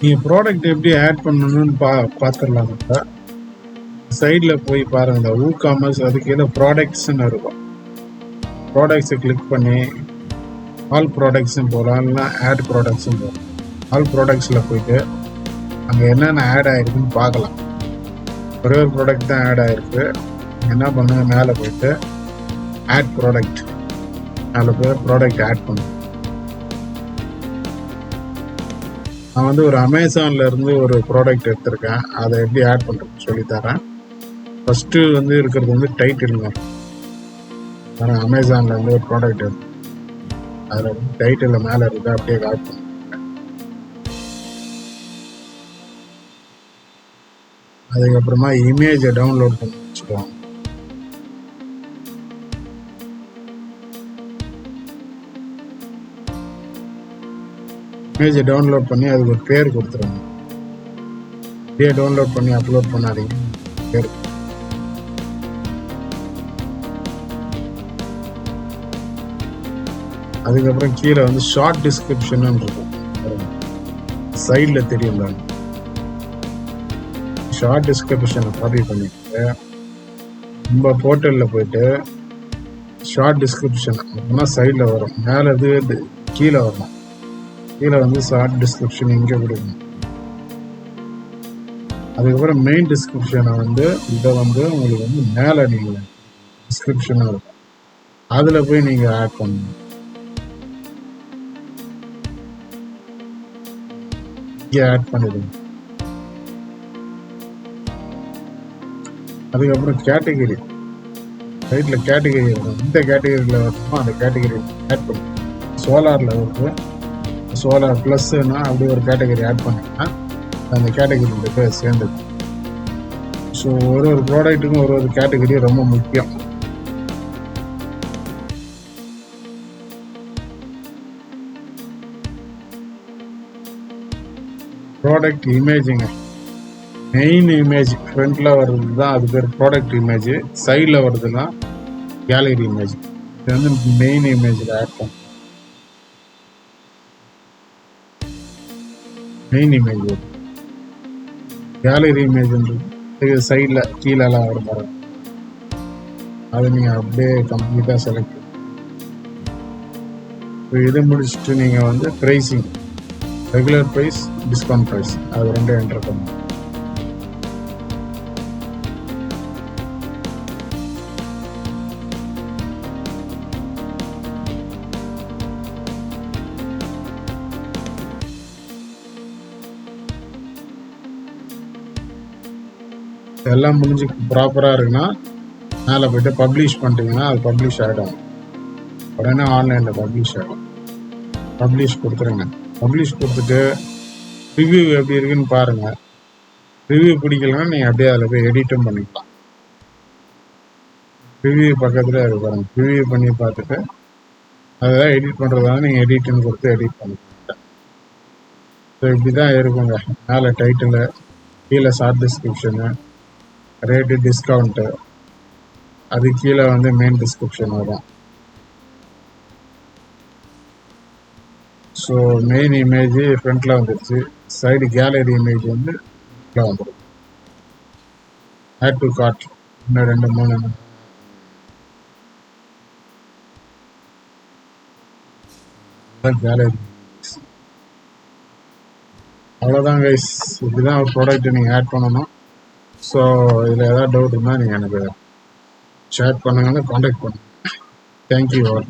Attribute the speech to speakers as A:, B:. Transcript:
A: நீங்கள் ப்ராடக்ட் எப்படி ஆட் பண்ணணும்னு பார்த்துடலாங்க. சைடில் போய் பாருங்க, இந்த WooCommerce அதுக்கு கீழே ப்ராடக்ட்ஸ்ன்னு இருக்கும். ப்ராடக்ட்ஸை கிளிக் பண்ணி ஆல் ப்ராடக்ட்ஸும் போகலாம், இல்லைனா ஆட் ப்ராடக்ட்ஸும் போகலாம். ஆல் ப்ராடக்ட்ஸில் போயிட்டு அங்கே என்னென்ன ஆட் ஆகிருக்குன்னு பார்க்கலாம். ஒரே ஒரு ப்ராடக்ட் தான் ஆட் ஆகிருக்கு. என்ன பண்ணுங்க, மேலே போயிட்டு ஆட் ப்ராடக்ட், அதில் போய் ப்ராடக்ட் ஆட் பண்ணுங்க. நான் வந்து ஒரு அமேசான்லேருந்து ஒரு ப்ராடக்ட் எடுத்திருக்கேன். அதை எப்படி ஆட் பண்ணுறதுன்னு சொல்லித்தரேன். ஃபஸ்ட்டு வந்து இருக்கிறது வந்து டைட்டிலுங்க. ஆனால் அமேசான்லேருந்து ஒரு ப்ராடக்ட் எடுத்து அதில் வந்து டைட்டிலில் மேலே இருக்குது, அப்படியே ஆட் பண்ணுங்க. அதுக்கப்புறமா இமேஜை டவுன்லோட் பண்ணி வச்சுக்குவாங்க. இமேஜை டவுன்லோட் பண்ணி அதுக்கு ஒரு பேர் கொடுத்துருங்க. அப்படியே டவுன்லோட் பண்ணி அப்லோட் பண்ணாதீங்க, பேர். அதுக்கப்புறம் கீழே வந்து ஷார்ட் டிஸ்கிரிப்ஷன் இருக்கும், சைடில் தெரியும்ல. ஷார்ட் டிஸ்கிரிப்ஷனை காப்பி பண்ணிட்டு நம்ம போர்ட்டலில் போயிட்டு ஷார்ட் டிஸ்கிரிப்ஷன் அப்படின்னா சைடில் வரும், மேலே இது கீழே வரும். கீழே வந்து ஷார்ட் டிஸ்கிரிப்ஷன் இங்கே கொடுக்கணும். அதுக்கப்புறம் மெயின் டிஸ்கிரிப்ஷனை வந்து இதை வந்து உங்களுக்கு வந்து மேலே நீங்கள் டிஸ்கிரிப்ஷனாக இருக்கும், அதில் போய் நீங்கள் ஆட் பண்ணணும். இங்கே ஆட் பண்ணிடுங்க. அதுக்கப்புறம் கேட்டகரி, ரைட்டில் கேட்டகரி இருக்கும். இந்த கேட்டகரியில் வருமோ அந்த கேட்டகரி ஆட் பண்ணுங்க. சோலாரில் வருது, சோலார் ப்ளஸ்ன்னா அப்படி ஒரு கேட்டகரி ஆட் பண்ணிங்கன்னா அந்த கேட்டகரியோட பேர் சேர்ந்துடும். ஸோ ஒரு ப்ராடக்ட்டுக்கும் ஒரு கேட்டகரி ரொம்ப முக்கியம். ப்ராடக்ட் இமேஜுங்க, மெயின் இமேஜ் ஃப்ரண்ட்ல வர்றது தான் அது பேர் ப்ராடக்ட் இமேஜ். சைடில் வருதுன்னா கேலரி இமேஜ். இது வந்து மெயின் இமேஜில் ஆட் பண்ணும். மெயின் இமேஜ் வரும், கேலரி இமேஜ்ன்றது சைடில் கீழெல்லாம் வரும் பாருங்க. அதை நீங்கள் அப்படியே கம்ப்ளீட்டாக செலக்ட் பண்ணுங்க. இதை முடிச்சுட்டு நீங்கள் வந்து pricing, regular price, discount price, அது ரெண்டும் என்டர் பண்ணுங்க. எல்லாம் முடிஞ்சு ப்ராப்பராக இருக்குன்னா மேலே போய்ட்டு பப்ளிஷ் பண்ணிட்டீங்கன்னா அது பப்ளிஷ் ஆகிடும். உடனே ஆன்லைனில் பப்ளிஷ் ஆகிடும். பப்ளிஷ் கொடுத்துருங்க. பப்ளிஷ் கொடுத்துட்டு ரிவ்யூ எப்படி இருக்குன்னு பாருங்கள். ரிவ்யூ பிடிக்கலன்னா நீங்கள் அப்படியே அதில் போய் எடிட்டும் பண்ணிக்கலாம். ரிவ்யூ பக்கத்தில் அது பாருங்கள், ரிவ்யூ பண்ணி பார்த்துட்டு அதெல்லாம் எடிட் பண்ணுறதால நீங்கள் எடிட்டுன்னு கொடுத்து எடிட் பண்ணிக்கலாம். ஸோ இப்படி தான் இருக்குங்க. மேலே டைட்டிலு, கீழே ஷார்ட் டிஸ்கிரிப்ஷனு, ரேட்டு, டிஸ்கவுண்ட்டு, அது கீழே வந்து மெயின் டிஸ்கிரிப்ஷன் வரும். ஸோ மெயின் இமேஜ் ஃப்ரண்ட்டில் வந்துடுச்சு, சைடு கேலரி இமேஜ் வந்து ஃப்ரண்ட்டில் வந்துடும். ஆட் டு கார்ட் இன்னும் 2-3 கேலரி. அவ்வளோதான் கைஸ், இப்படிதான் ஒரு ப்ராடக்ட் நீங்கள் ஆட் பண்ணணும். ஸோ இதில் ஏதாவது டவுட் இருந்தால் நீங்கள் எனக்கு ஷேர் பண்ணுங்கன்னு காண்டாக்ட் பண்ணுங்கள். Thank you all.